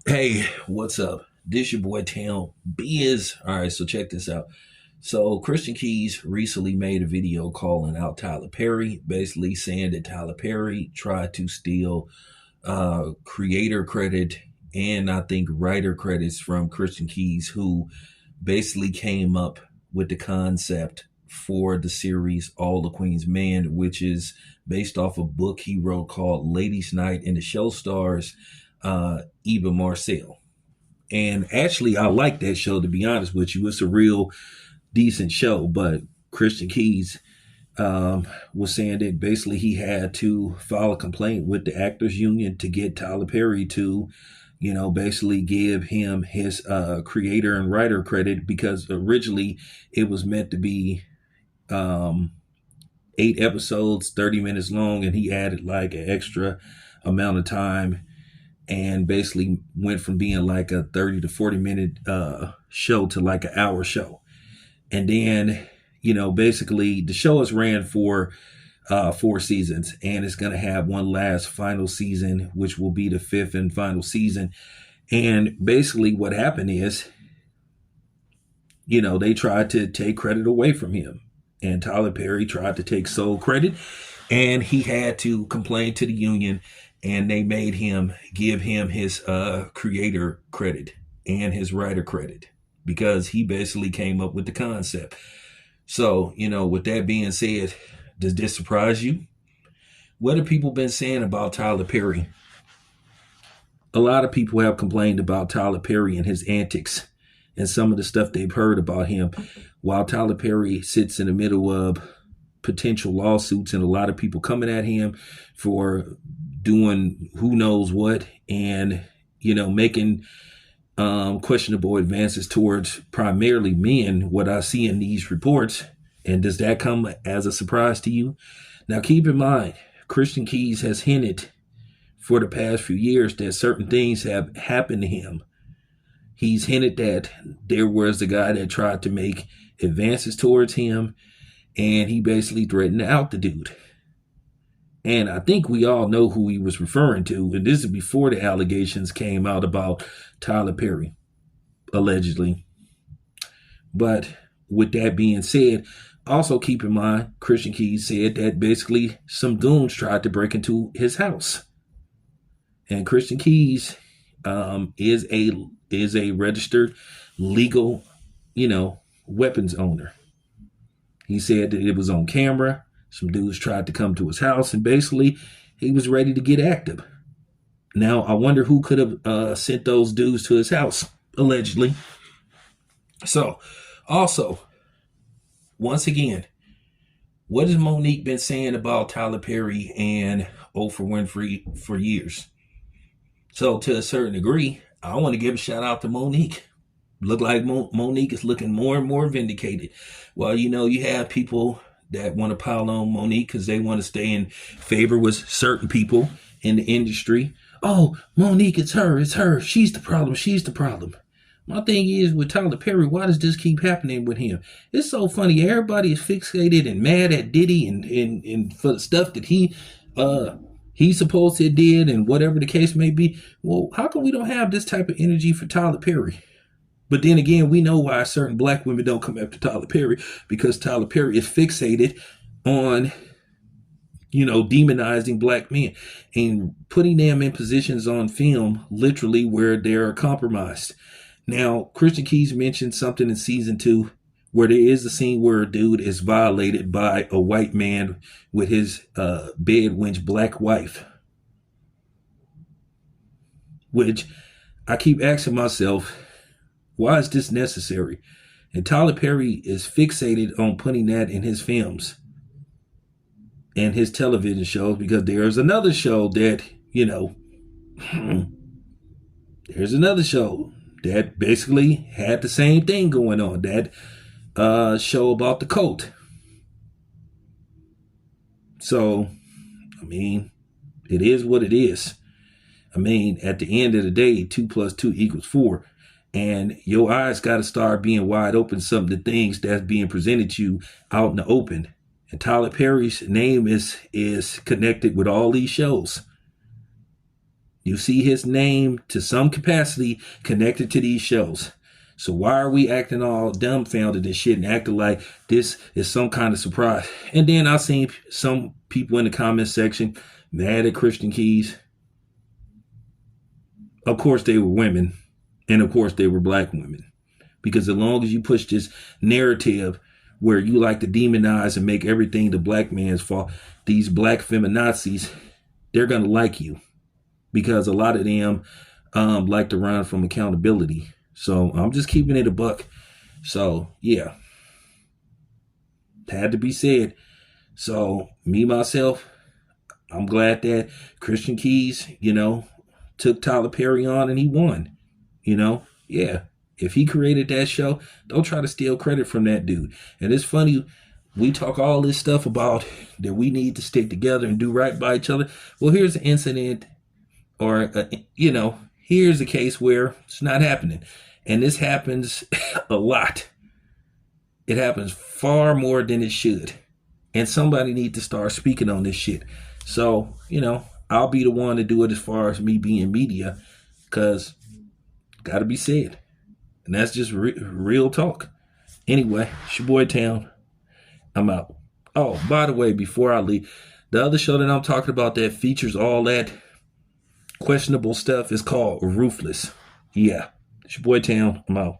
Hey, what's up? This your boy Town Biz. All right, so check this out. So Christian Keys recently made a video calling out Tyler Perry, basically saying that Tyler Perry tried to steal creator credit and I think writer credits from Christian Keys, who basically came up with the concept for the series All the Queen's Men, which is based off a book he wrote called Ladies Night, and the show stars Eva Marcel. And actually, I like that show, to be honest with you. It's a real decent show, but Christian Keys was saying that basically he had to file a complaint with the Actors Union to get Tyler Perry to, basically give him his creator and writer credit, because originally it was meant to be um, 8 episodes, 30 minutes long, and he added like an extra amount of time and basically went from being like a 30 to 40 minute show to like an hour show. And then, basically the show has ran for 4 seasons, and it's going to have one last final season, which will be the fifth and final season. And basically what happened is, they tried to take credit away from him. And Tyler Perry tried to take sole credit, and he had to complain to the union, and they made him give him his creator credit and his writer credit because he basically came up with the concept. So, with that being said, does this surprise you? What have people been saying about Tyler Perry? A lot of people have complained about Tyler Perry and his antics and some of the stuff they've heard about him, while Tyler Perry sits in the middle of potential lawsuits and a lot of people coming at him for doing who knows what, and making questionable advances towards primarily men, what I see in these reports. And does that come as a surprise to you? Now keep in mind, Christian Keys has hinted for the past few years that certain things have happened to him. He's hinted that there was the guy that tried to make advances towards him, and he basically threatened to out the dude. And I think we all know who he was referring to. And this is before the allegations came out about Tyler Perry, allegedly. But with that being said, also keep in mind, Christian Keys said that basically some goons tried to break into his house. And Christian Keys is a registered legal, weapons owner. He said that it was on camera. Some dudes tried to come to his house, and basically he was ready to get active. Now, I wonder who could have sent those dudes to his house, allegedly. So, also, once again, what has Monique been saying about Tyler Perry and Oprah Winfrey for years? So, to a certain degree, I want to give a shout out to Monique. Look like Monique is looking more and more vindicated. Well, you have people that want to pile on Monique because they want to stay in favor with certain people in the industry. Oh, Monique, it's her. She's the problem. My thing is, with Tyler Perry, why does this keep happening with him? It's so funny. Everybody is fixated and mad at Diddy and for the stuff that he supposed to did and whatever the case may be. Well, how come we don't have this type of energy for Tyler Perry? But then again, we know why certain black women don't come after Tyler Perry, because Tyler Perry is fixated on, demonizing black men and putting them in positions on film, literally where they're compromised. Now, Christian Keys mentioned something in season 2 where there is a scene where a dude is violated by a white man with his bed wench black wife, which I keep asking myself, why is this necessary? And Tyler Perry is fixated on putting that in his films and his television shows, because there's another show that, there's another show that basically had the same thing going on. That show about the cult. So, it is what it is. At the end of the day, 2 + 2 = 4. And your eyes got to start being wide open some of the things that's being presented to you out in the open. And Tyler Perry's name is connected with all these shows. You see his name to some capacity connected to these shows. So why are we acting all dumbfounded and shit and acting like this is some kind of surprise? And then I seen some people in the comment section mad at Christian Keys. Of course they were women, and of course they were black women. Because as long as you push this narrative where you like to demonize and make everything the black man's fault, these black feminazis, they're going to like you. Because a lot of them like to run from accountability. So I'm just keeping it a buck. So yeah, had to be said. So me, myself, I'm glad that Christian Keys, took Tyler Perry on and he won. Yeah. If he created that show, don't try to steal credit from that dude. And it's funny, we talk all this stuff about that we need to stick together and do right by each other. Well, here's an incident or, here's a case where it's not happening. And this happens a lot. It happens far more than it should. And somebody needs to start speaking on this shit. So, I'll be the one to do it as far as me being media, because gotta be said. And that's just real talk. Anyway, it's your boy Town. I'm out. Oh, by the way, before I leave, the other show that I'm talking about that features all that questionable stuff is called Ruthless. Yeah, it's your boy Town. I'm out.